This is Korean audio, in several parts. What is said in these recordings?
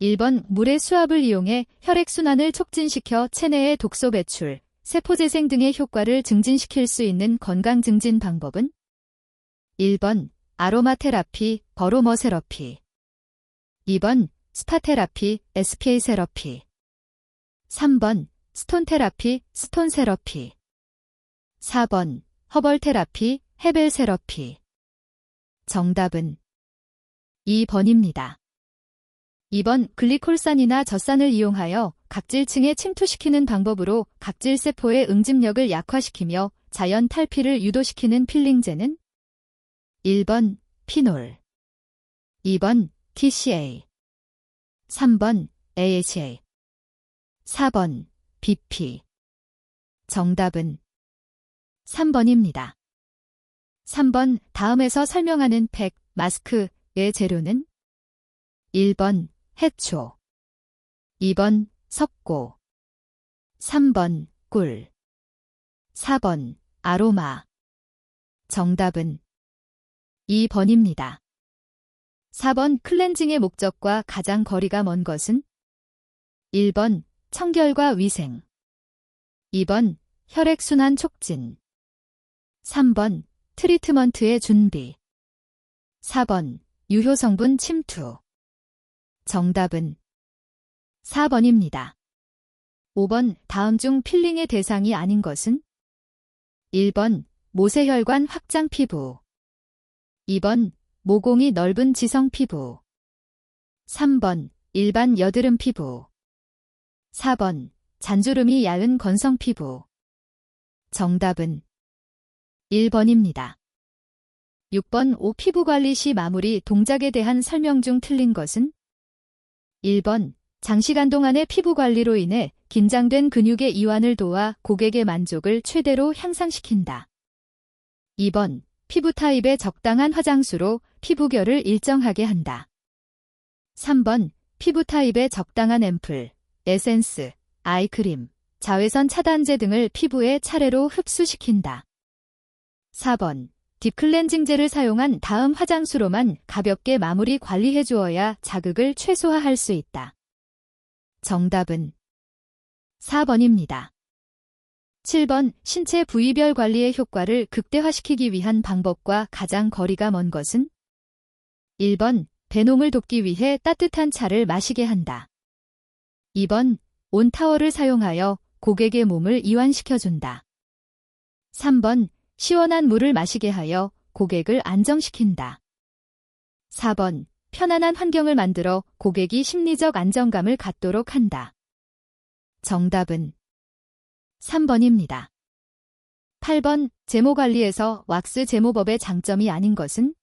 1번 물의 수압을 이용해 혈액순환을 촉진시켜 체내의 독소 배출, 세포재생 등의 효과를 증진시킬 수 있는 건강 증진 방법은? 1번 아로마 테라피, 버로머 세러피. 2번 스파 테라피, SPA 세러피. 3번 스톤 테라피, 스톤 세러피. 4번 허벌 테라피, 헤벨 세러피. 정답은 2번입니다. 2번 글리콜산이나 젖산을 이용하여 각질층에 침투시키는 방법으로 각질세포의 응집력을 약화시키며 자연 탈피를 유도시키는 필링제는? 1번 피놀, 2번 TCA, 3번 AHA, 4번 BP. 정답은 3번입니다. 3번 다음에서 설명하는 팩, 마스크의 재료는? 1번 해초, 2번 석고, 3번 꿀, 4번 아로마. 정답은 2번입니다. 4번 클렌징의 목적과 가장 거리가 먼 것은? 1번 청결과 위생, 2번 혈액순환 촉진, 3번 트리트먼트의 준비, 4번 유효성분 침투. 정답은 4번입니다. 5번 다음 중 필링의 대상이 아닌 것은? 1번 모세혈관 확장 피부, 2번 모공이 넓은 지성 피부, 3번 일반 여드름 피부, 4번 잔주름이 얇은 건성 피부. 정답은 1번입니다. 6번 5 피부관리 시 마무리 동작에 대한 설명 중 틀린 것은? 1번 장시간 동안의 피부관리로 인해 긴장된 근육의 이완을 도와 고객의 만족을 최대로 향상시킨다. 2번 피부 타입의 적당한 화장수로 피부결을 일정하게 한다. 3번 피부 타입의 적당한 앰플, 에센스, 아이크림, 자외선 차단제 등을 피부에 차례로 흡수시킨다. 4번 딥클렌징제를 사용한 다음 화장수로만 가볍게 마무리 관리해 주어야 자극을 최소화할 수 있다. 정답은 4번입니다. 7번 신체 부위별 관리의 효과를 극대화시키기 위한 방법과 가장 거리가 먼 것은? 1번 배농을 돕기 위해 따뜻한 차를 마시게 한다. 2번 온타월을 사용하여 고객의 몸을 이완시켜준다. 3번 시원한 물을 마시게 하여 고객을 안정시킨다. 4번 편안한 환경을 만들어 고객이 심리적 안정감을 갖도록 한다. 정답은 3번입니다. 8번 제모관리에서 왁스 제모법의 장점이 아닌 것은?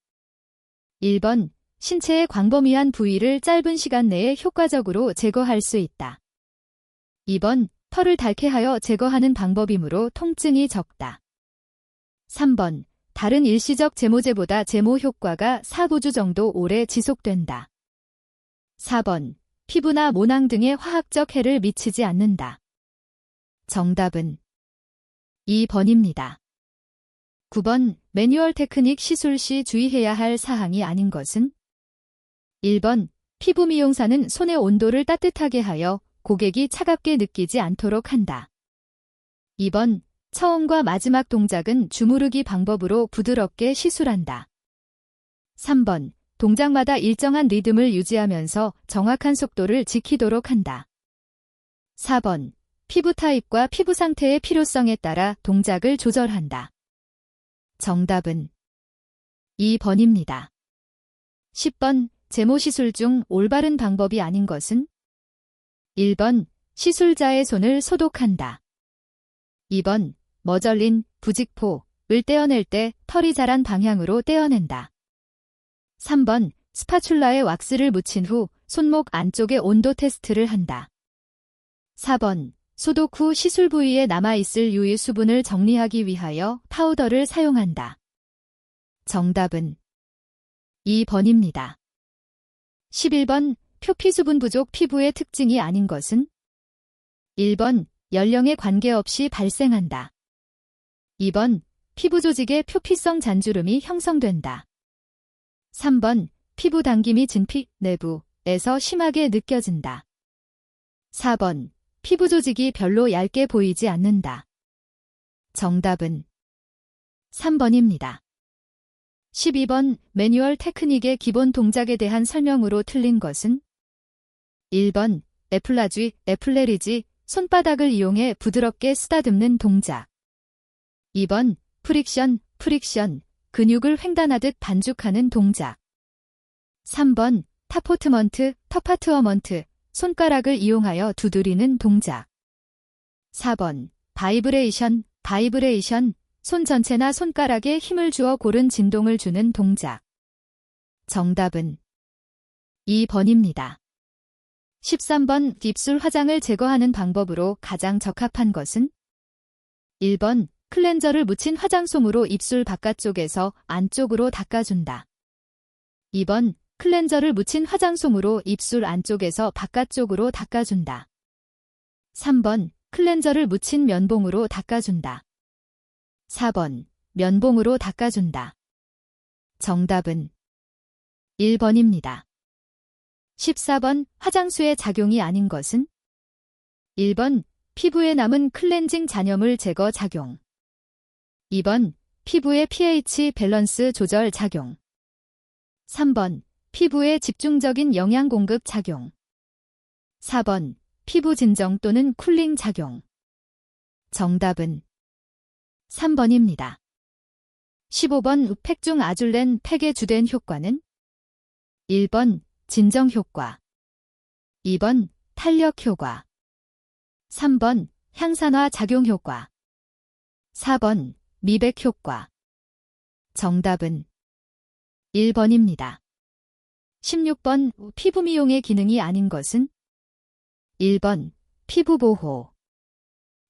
1번 신체의 광범위한 부위를 짧은 시간 내에 효과적으로 제거할 수 있다. 2번 털을 닳게 하여 제거하는 방법이므로 통증이 적다. 3번 다른 일시적 제모제보다 제모 효과가 4-5주 정도 오래 지속된다. 4번 피부나 모낭 등에 화학적 해를 미치지 않는다. 정답은 2번입니다. 9번 매뉴얼 테크닉 시술 시 주의해야 할 사항이 아닌 것은? 1번 피부 미용사는 손의 온도를 따뜻하게 하여 고객이 차갑게 느끼지 않도록 한다. 2번 처음과 마지막 동작은 주무르기 방법으로 부드럽게 시술한다. 3번 동작마다 일정한 리듬을 유지하면서 정확한 속도를 지키도록 한다. 4번 피부 타입과 피부 상태의 필요성에 따라 동작을 조절한다. 정답은 2번입니다. 10번 제모 시술 중 올바른 방법이 아닌 것은? 1번 시술자의 손을 소독한다. 2번 머절린, 부직포를 떼어낼 때 털이 자란 방향으로 떼어낸다. 3번 스파츌라에 왁스를 묻힌 후 손목 안쪽의 온도 테스트를 한다. 4번 소독 후 시술 부위에 남아있을 유해 수분을 정리하기 위하여 파우더를 사용한다. 정답은 2번입니다. 11번 표피 수분 부족 피부의 특징이 아닌 것은? 1번 연령에 관계없이 발생한다. 2번 피부 조직에 표피성 잔주름이 형성된다. 3번 피부 당김이 진피 내부 에서 심하게 느껴진다. 4번. 피부 조직이 별로 얇게 보이지 않는다. 정답은 3번입니다. 12번. 매뉴얼 테크닉의 기본 동작에 대한 설명으로 틀린 것은? 1번. 애플라쥐, 애플레리지, 손바닥을 이용해 부드럽게 쓰다듬는 동작. 2번. 프릭션, 프릭션, 근육을 횡단하듯 반죽하는 동작. 3번. 타포트먼트, 터파트어먼트, 손가락을 이용하여 두드리는 동작. 4번. 바이브레이션, 바이브레이션, 손 전체나 손가락에 힘을 주어 고른 진동을 주는 동작. 정답은 2번입니다. 13번. 입술 화장을 제거하는 방법으로 가장 적합한 것은? 1번. 클렌저를 묻힌 화장솜으로 입술 바깥쪽에서 안쪽으로 닦아준다. 2번. 클렌저를 묻힌 화장솜으로 입술 안쪽에서 바깥쪽으로 닦아준다. 3번. 클렌저를 묻힌 면봉으로 닦아준다. 4번. 면봉으로 닦아준다. 정답은 1번입니다. 14번. 화장수의 작용이 아닌 것은? 1번. 피부에 남은 클렌징 잔여물 제거 작용. 2번. 피부의 pH 밸런스 조절 작용. 3번. 피부의 집중적인 영양 공급 작용. 4번. 피부 진정 또는 쿨링 작용. 정답은 3번입니다. 15번. 팩 중 아줄렌 팩의 주된 효과는? 1번. 진정 효과. 2번. 탄력 효과. 3번. 향산화 작용 효과. 4번. 미백 효과. 정답은 1번입니다. 16번. 피부 미용의 기능이 아닌 것은? 1번. 피부 보호.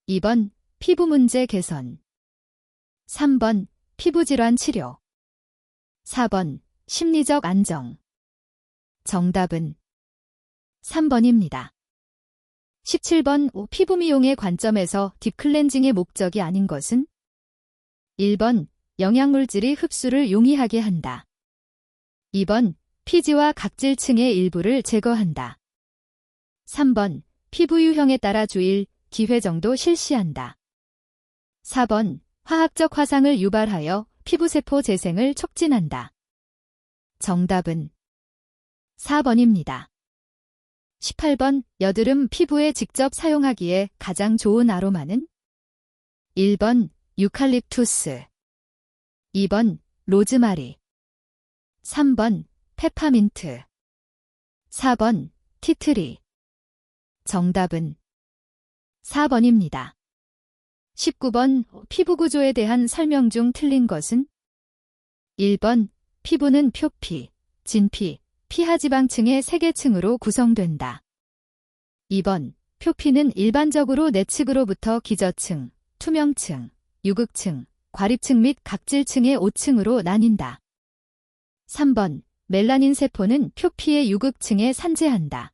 2번. 피부 문제 개선. 3번. 피부 질환 치료. 4번. 심리적 안정. 정답은 3번입니다. 17번. 피부 미용의 관점에서 딥클렌징의 목적이 아닌 것은? 1번. 영양물질이 흡수를 용이하게 한다. 2번. 피지와 각질층의 일부를 제거한다. 3번. 피부 유형에 따라 주일, 기회 정도 실시한다. 4번. 화학적 화상을 유발하여 피부세포 재생을 촉진한다. 정답은 4번입니다. 18번. 여드름 피부에 직접 사용하기에 가장 좋은 아로마는? 1번. 유칼립투스. 2번. 로즈마리. 3번. 페퍼민트. 4번. 티트리. 정답은 4번입니다. 19번. 피부 구조에 대한 설명 중 틀린 것은? 1번. 피부는 표피, 진피, 피하지방층의 3개층으로 구성된다. 2번. 표피는 일반적으로 내측으로부터 기저층, 투명층, 유극층, 과립층 및 각질층의 5층으로 나뉜다. 3번. 멜라닌 세포는 표피의 유극층에 산재한다.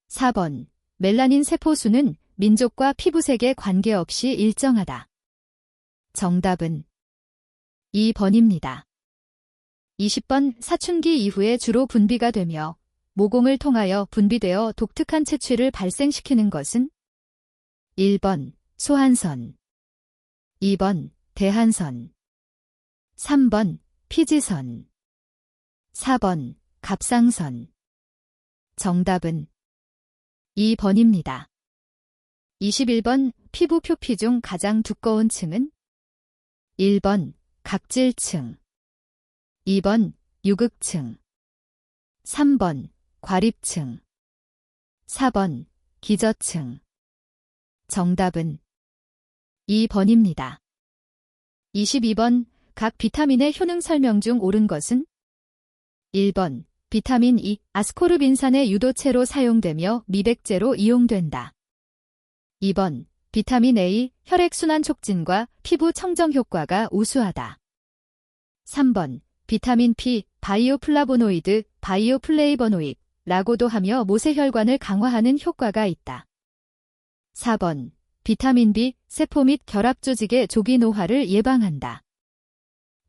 4번. 멜라닌 세포 수는 민족과 피부색에 관계없이 일정하다. 정답은 2번입니다. 20번. 사춘기 이후에 주로 분비가 되며 모공을 통하여 분비되어 독특한 채취를 발생시키는 것은? 1번. 소한선. 2번. 대한선. 3번. 피지선. 4번. 갑상선. 정답은 2번입니다. 21번. 피부 표피 중 가장 두꺼운 층은? 1번. 각질층. 2번. 유극층. 3번. 과립층. 4번. 기저층. 정답은 2번입니다. 22번. 각 비타민의 효능 설명 중 옳은 것은? 1번. 비타민 E, 아스코르빈산의 유도체로 사용되며 미백제로 이용된다. 2번. 비타민 A, 혈액순환 촉진과 피부 청정 효과가 우수하다. 3번. 비타민 P, 바이오플라보노이드, 바이오플레이버노이드, 라고도 하며 모세혈관을 강화하는 효과가 있다. 4번. 비타민 B, 세포 및 결합 조직의 조기 노화를 예방한다.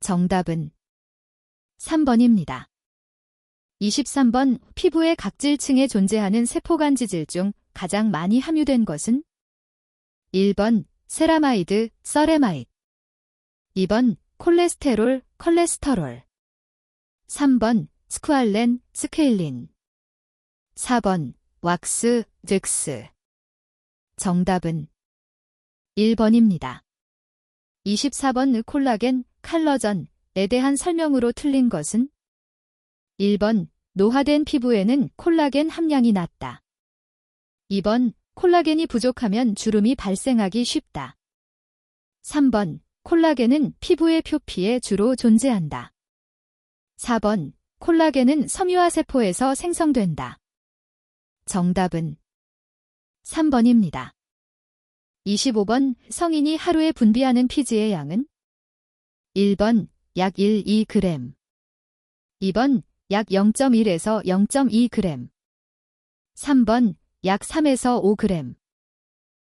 정답은 3번입니다. 23번 피부의 각질층에 존재하는 세포간지질 중 가장 많이 함유된 것은? 1번 세라마이드, 서레마이드. 2번 콜레스테롤, 콜레스테롤. 3번 스쿠알렌, 스퀘일린. 4번 왁스, 잭스. 정답은 1번입니다. 24번 콜라겐, 칼러전에 대한 설명으로 틀린 것은? 1번 노화된 피부에는 콜라겐 함량이 낮다. 2번 콜라겐이 부족하면 주름이 발생하기 쉽다. 3번 콜라겐은 피부의 표피에 주로 존재한다. 4번 콜라겐은 섬유화 세포에서 생성된다. 정답은 3번입니다. 25번 성인이 하루에 분비하는 피지의 양은? 1번 약 1-2g. 2번 약 0.1에서 0.2g. 3번 약 3에서 5g.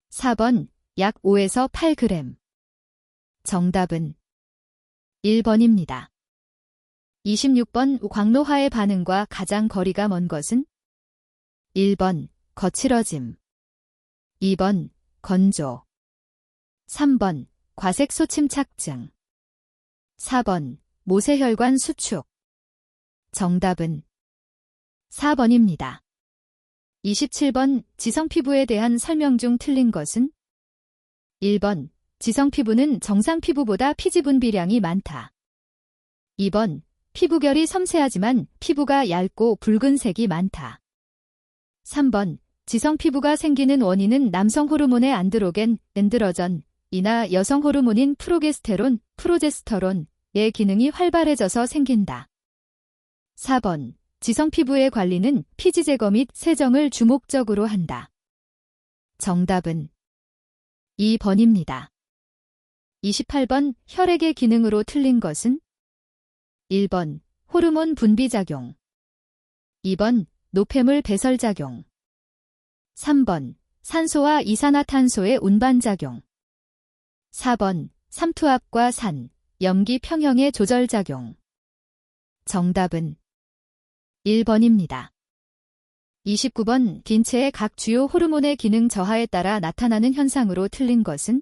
4번 약 5에서 8g. 정답은 1번입니다. 26번 광노화의 반응과 가장 거리가 먼 것은? 1번 거칠어짐. 2번 건조. 3번 과색소 침착증. 4번 모세혈관 수축. 정답은 4번입니다. 27번 지성피부에 대한 설명 중 틀린 것은? 1번 지성피부는 정상피부보다 피지 분비량이 많다. 2번 피부결이 섬세하지만 피부가 얇고 붉은색이 많다. 3번 지성피부가 생기는 원인은 남성 호르몬의 안드로겐, 엔드로전이나 여성 호르몬인 프로게스테론, 프로제스터론의 기능이 활발해져서 생긴다. 4번 지성피부의 관리는 피지 제거 및 세정을 주목적으로 한다. 정답은 2번입니다. 28번 혈액의 기능으로 틀린 것은? 1번 호르몬 분비작용. 2번 노폐물 배설작용. 3번 산소와 이산화탄소의 운반작용. 4번 삼투압과 산, 염기 평형의 조절작용. 정답은 1번입니다. 29번 인체의 각 주요 호르몬의 기능 저하에 따라 나타나는 현상으로 틀린 것은?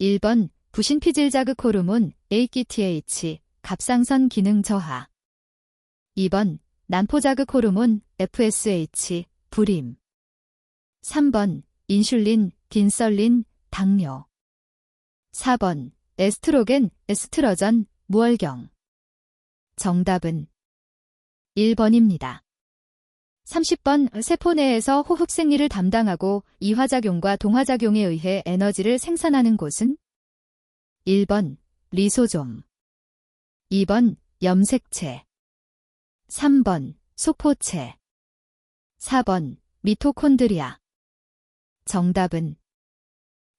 1번 부신피질 자극 호르몬 AKTH, 갑상선 기능 저하. 2번 난포 자극 호르몬 FSH, 불임. 3번 인슐린, 긴설린, 당뇨. 4번 에스트로겐, 에스트러전, 무월경. 정답은 1번입니다. 30번 세포 내에서 호흡 생리를 담당하고 이화작용과 동화작용에 의해 에너지를 생산하는 곳은? 1번 리소좀. 2번 염색체. 3번 소포체. 4번 미토콘드리아. 정답은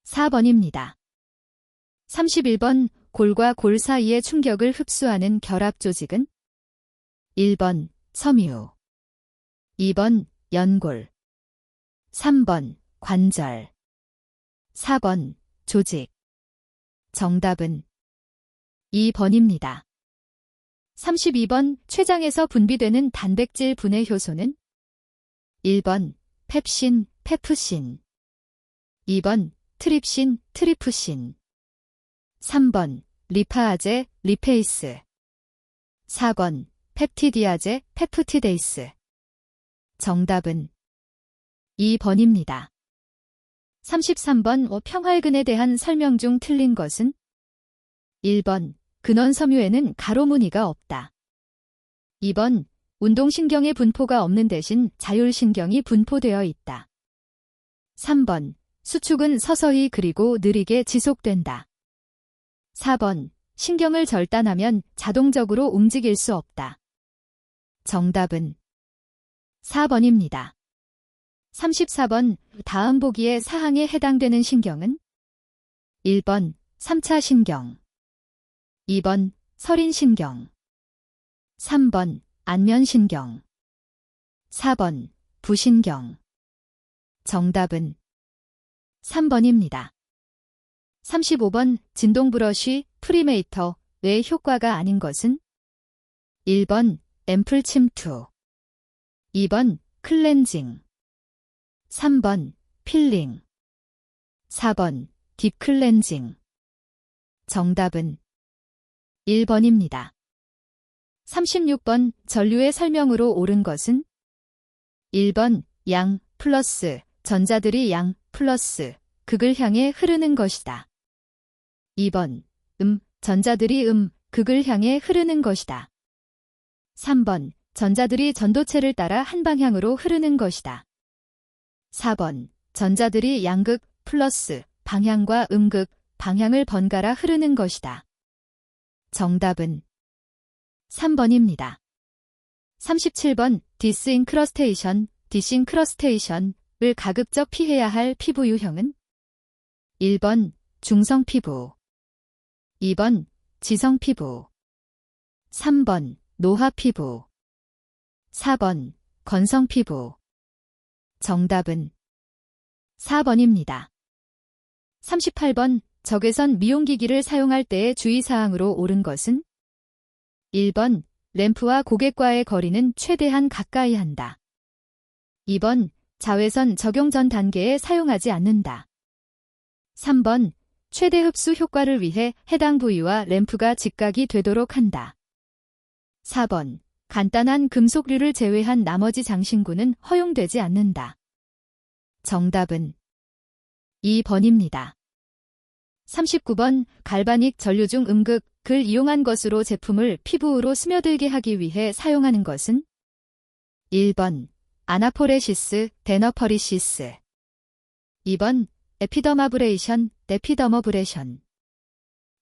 4번입니다. 31번 골과 골 사이의 충격을 흡수하는 결합 조직은? 1번 섬유. 2번 연골. 3번 관절. 4번 조직. 정답은 2번입니다. 32번 췌장에서 분비되는 단백질 분해 효소는? 1번 펩신, 페프신. 2번 트립신, 트리프신. 3번 리파아제, 리페이스. 4번 펩티디아제, 페프티데이스. 정답은 2번입니다. 33번 평활근에 대한 설명 중 틀린 것은? 1번 근원섬유에는 가로무늬가 없다. 2번 운동신경의 분포가 없는 대신 자율신경이 분포되어 있다. 3번 수축은 서서히 그리고 느리게 지속된다. 4번 신경을 절단하면 자동적으로 움직일 수 없다. 정답은 4번입니다. 34번 다음 보기의 사항에 해당되는 신경은? 1번 3차 신경. 2번 설인신경. 3번 안면신경. 4번 부신경. 정답은 3번입니다. 35번 진동 브러쉬 프리메이터의 효과가 아닌 것은? 1번 앰플 침투. 2번 클렌징. 3번 필링. 4번 딥 클렌징. 정답은 1번입니다. 36번 전류의 설명으로 옳은 것은 1번 양 플러스 전자들이 양 플러스 극을 향해 흐르는 것이다. 2번 전자들이 극을 향해 흐르는 것이다. 3번 전자들이 전도체를 따라 한 방향으로 흐르는 것이다. 4번 전자들이 양극 플러스 방향과 음극 방향을 번갈아 흐르는 것이다. 정답은 3번입니다. 37번 디스인크러스테이션을 가급적 피해야 할 피부 유형은 1번 중성 피부. 2번 지성 피부. 3번 노화 피부. 4번 건성 피부. 정답은 4번입니다. 38번 적외선 미용기기를 사용할 때의 주의사항으로 옳은 것은 1번 램프와 고객과의 거리는 최대한 가까이 한다. 2번 자외선 적용 전 단계에 사용하지 않는다. 3번 최대 흡수 효과를 위해 해당 부위와 램프가 직각이 되도록 한다. 4번 간단한 금속류를 제외한 나머지 장신구는 허용되지 않는다. 정답은 2번입니다. 39번 갈바닉 전류 중 음극을 이용한 것으로 제품을 피부로 스며들게 하기 위해 사용하는 것은 1번 아나포레시스 데너퍼리시스. 2번 에피더마브레이션 데피더머브레션.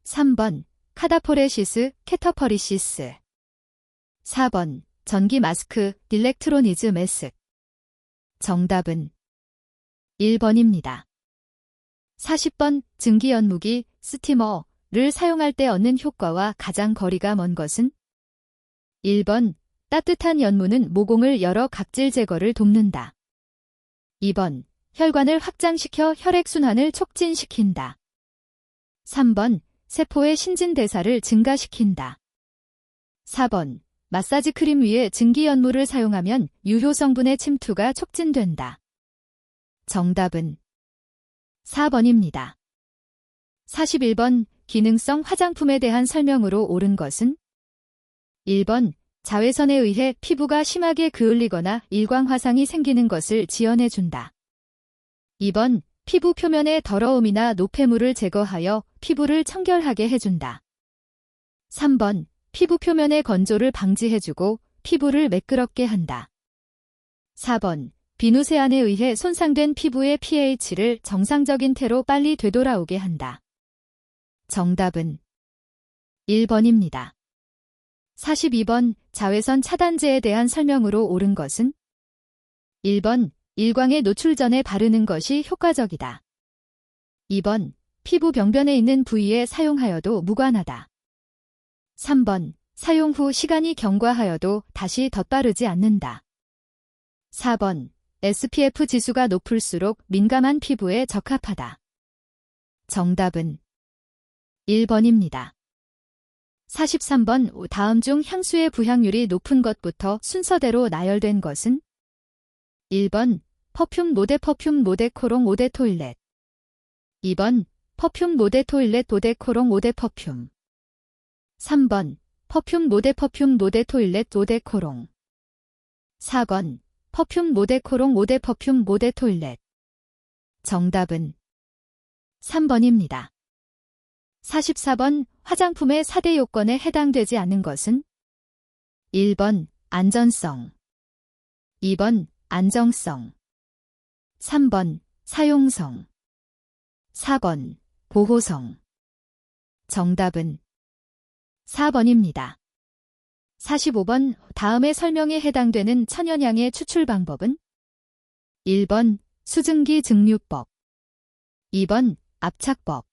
3번 카다포레시스 캐터퍼리시스. 4번 전기 마스크 일렉트로니즈 매스. 정답은 1번입니다. 40번 증기연무기 스티머를 사용할 때 얻는 효과와 가장 거리가 먼 것은 1번 따뜻한 연무는 모공을 열어 각질 제거를 돕는다. 2번 혈관을 확장시켜 혈액순환을 촉진시킨다. 3번 세포의 신진대사를 증가시킨다. 4번 마사지 크림 위에 증기연무를 사용하면 유효 성분의 침투가 촉진된다. 정답은 4번입니다. 41번 기능성 화장품에 대한 설명으로 옳은 것은 1번 자외선에 의해 피부가 심하게 그을리거나 일광화상이 생기는 것을 지연해준다. 2번 피부 표면의 더러움이나 노폐물을 제거하여 피부를 청결하게 해준다. 3번 피부 표면의 건조를 방지해주고 피부를 매끄럽게 한다. 4번 비누세안에 의해 손상된 피부의 pH를 정상적인 태로 빨리 되돌아오게 한다. 정답은 1번입니다. 42번 자외선 차단제에 대한 설명으로 옳은 것은 1번 일광에 노출 전에 바르는 것이 효과적이다. 2번 피부 병변에 있는 부위에 사용하여도 무관하다. 3번 사용 후 시간이 경과하여도 다시 덧바르지 않는다. 4번 SPF 지수가 높을수록 민감한 피부에 적합하다. 정답은 1번입니다. 43번 다음 중 향수의 부향률이 높은 것부터 순서대로 나열된 것은 1번 퍼퓸 모데 코롱 오데 토일렛. 2번 퍼퓸 모데 토일렛 오데 코롱 오데 퍼퓸. 3번 퍼퓸 모데 토일렛 오데 코롱. 4번 퍼퓸 모데 코롱 오데 퍼퓸 모데 토일렛. 정답은 3번입니다. 44번 화장품의 4대 요건에 해당되지 않는 것은 1번 안전성. 2번 안정성. 3번 사용성. 4번 보호성. 정답은 4번입니다. 45번 다음의 설명에 해당되는 천연향의 추출 방법은 1번 수증기 증류법. 2번 압착법.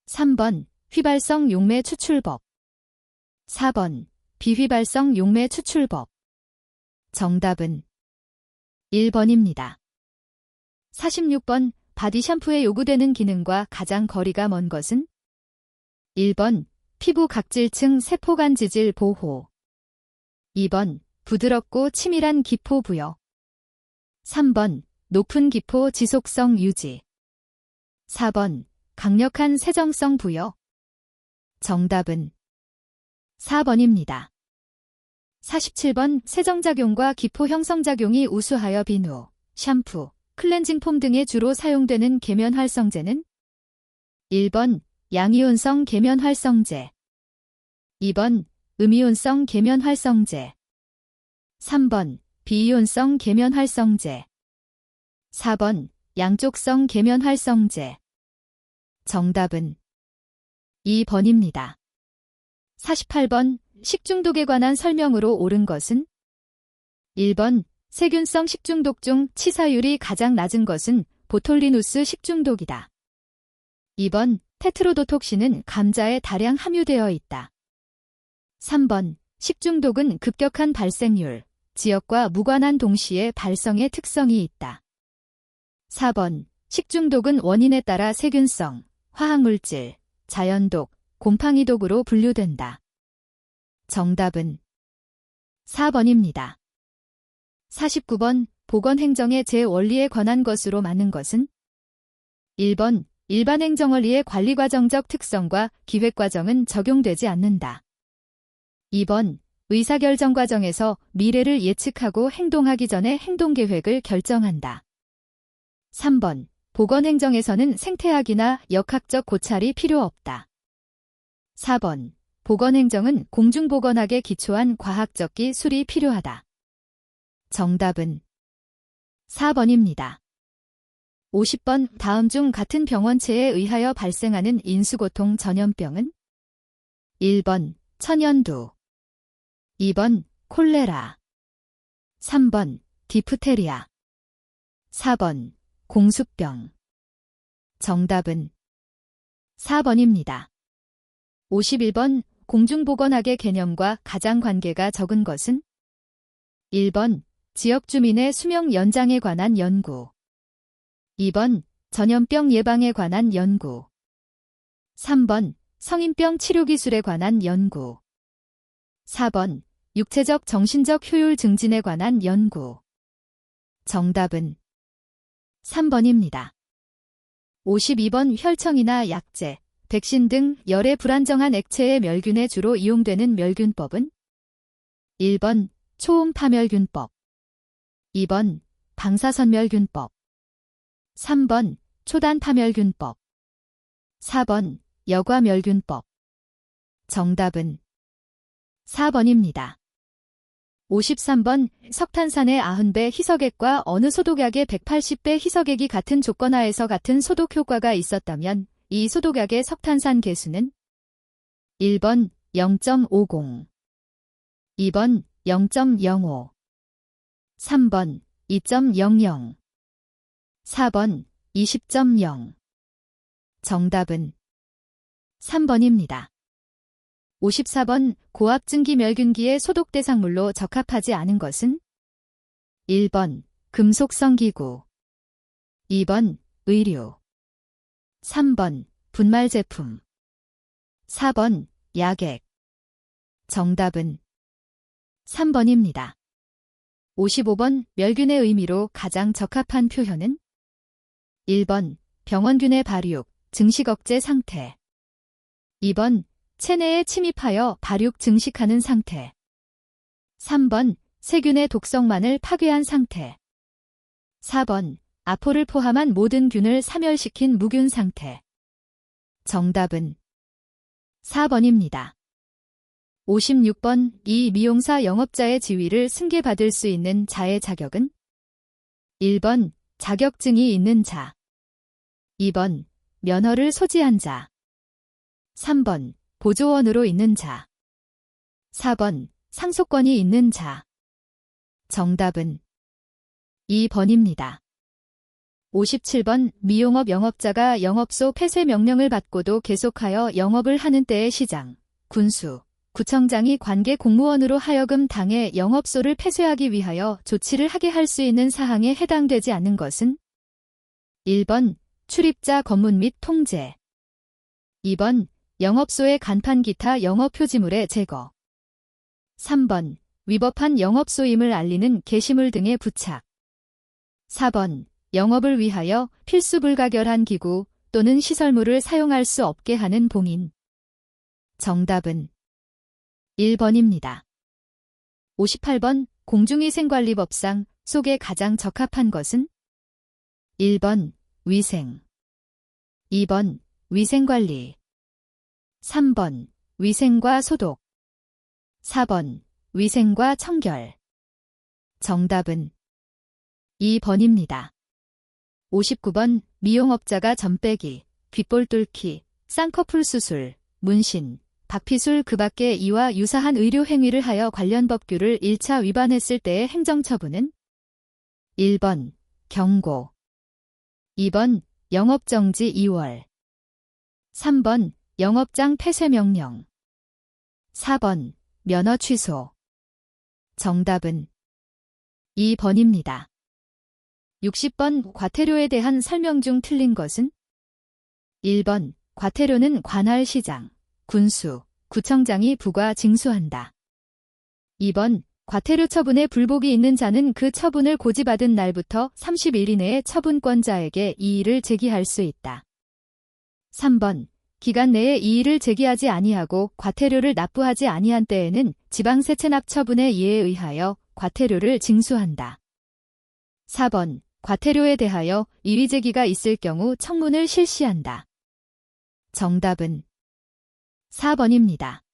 3번 휘발성 용매 추출법. 4번 비휘발성 용매 추출법. 정답은 1번입니다. 46번 바디 샴푸에 요구되는 기능과 가장 거리가 먼 것은 1번 피부 각질층 세포간 지질 보호. 2번 부드럽고 치밀한 기포 부여. 3번 높은 기포 지속성 유지. 4번 강력한 세정성 부여. 정답은 4번입니다. 47번 세정작용과 기포 형성작용이 우수하여 비누, 샴푸, 클렌징 폼 등에 주로 사용되는 계면활성제는 1번 양이온성 계면활성제. 2번 음이온성 계면활성제. 3번 비이온성 계면활성제. 4번 양쪽성 계면활성제. 정답은 2번입니다. 48번 식중독에 관한 설명으로 옳은 것은 1번 세균성 식중독 중 치사율이 가장 낮은 것은 보톨리누스 식중독이다. 2번 테트로도톡신은 감자에 다량 함유되어 있다. 3번 식중독은 급격한 발생률, 지역과 무관한 동시에 발성의 특성이 있다. 4번 식중독은 원인에 따라 세균성, 화학물질, 자연독, 곰팡이독으로 분류된다. 정답은 4번입니다. 49번 보건행정의 제 원리에 관한 것으로 많은 것은 1번 일반행정원리의 관리과정적 특성과 기획과정은 적용되지 않는다. 2번 의사결정 과정에서 미래를 예측하고 행동하기 전에 행동계획을 결정한다. 3번 보건행정에서는 생태학이나 역학적 고찰이 필요 없다. 4번 보건행정은 공중보건학에 기초한 과학적 기술이 필요하다. 정답은 4번입니다. 50번 다음 중 같은 병원체에 의하여 발생하는 인수고통 전염병은 1번 천연두. 2번 콜레라. 3번 디프테리아. 4번 공수병. 정답은 4번입니다. 51번 공중보건학의 개념과 가장 관계가 적은 것은 1번 지역 주민의 수명 연장에 관한 연구. 2번 전염병 예방에 관한 연구. 3번 성인병 치료기술에 관한 연구. 4번 육체적 정신적 효율 증진에 관한 연구. 정답은 3번입니다. 52번 혈청이나 약제, 백신 등 열에 불안정한 액체의 멸균에 주로 이용되는 멸균법은 1번 초음파멸균법. 2번 방사선멸균법. 3번 초단파멸균법. 4번 여과멸균법. 정답은 4번입니다. 53번 석탄산의 90배 희석액과 어느 소독약의 180배 희석액이 같은 조건하에서 같은 소독 효과가 있었다면 이 소독약의 석탄산 계수는 1번 0.50. 2번 0.05. 3번 2.00. 4번 20.0. 정답은 3번입니다. 54번 고압증기 멸균기의 소독 대상물로 적합하지 않은 것은 1번 금속성 기구. 2번 의류. 3번 분말 제품. 4번 약액. 정답은 3번입니다. 55번 멸균의 의미로 가장 적합한 표현은 1번 병원균의 발육, 증식 억제 상태. 2번 체내에 침입하여 발육 증식하는 상태. 3번 세균의 독성만을 파괴한 상태. 4번 아포를 포함한 모든 균을 사멸시킨 무균 상태. 정답은 4번입니다. 56번 이 미용사 영업자의 지위를 승계받을 수 있는 자의 자격은 1번 자격증이 있는 자. 2번 면허를 소지한 자. 3번 보조원으로 있는 자. 4번 상속권이 있는 자. 정답은 2번입니다. 57번 미용업 영업자가 영업소 폐쇄 명령을 받고도 계속하여 영업을 하는 때의 시장, 군수, 구청장이 관계 공무원으로 하여금 당해 영업소를 폐쇄하기 위하여 조치를 하게 할 수 있는 사항에 해당되지 않는 것은 1번 출입자 검문 및 통제. 2번 영업소의 간판 기타 영업 표지물의 제거. 3번 위법한 영업소임을 알리는 게시물 등의 부착. 4번. 영업을 위하여 필수 불가결한 기구 또는 시설물을 사용할 수 없게 하는 봉인. 정답은 1번입니다. 58번. 공중위생관리법상 속에 가장 적합한 것은? 1번. 위생. 2번. 위생관리. 3번. 위생과 소독. 4번. 위생과 청결. 정답은 2번입니다. 59번. 미용업자가 점 빼기, 귓볼 뚫기, 쌍꺼풀 수술, 문신, 박피술 그 밖에 이와 유사한 의료 행위를 하여 관련 법규를 1차 위반했을 때의 행정처분은? 1번. 경고. 2번. 영업정지 2월. 3번. 영업장 폐쇄명령. 4번. 면허 취소. 정답은 2번입니다. 60번. 과태료에 대한 설명 중 틀린 것은? 1번. 과태료는 관할 시장, 군수, 구청장이 부과 징수한다. 2번. 과태료 처분에 불복이 있는 자는 그 처분을 고지받은 날부터 30일 이내에 처분권자에게 이의를 제기할 수 있다. 3번. 기간 내에 이의를 제기하지 아니하고 과태료를 납부하지 아니한 때에는 지방세채납 처분에 이에 의하여 과태료를 징수한다. 4번. 과태료에 대하여 이의 제기가 있을 경우 청문을 실시한다. 정답은 4번입니다.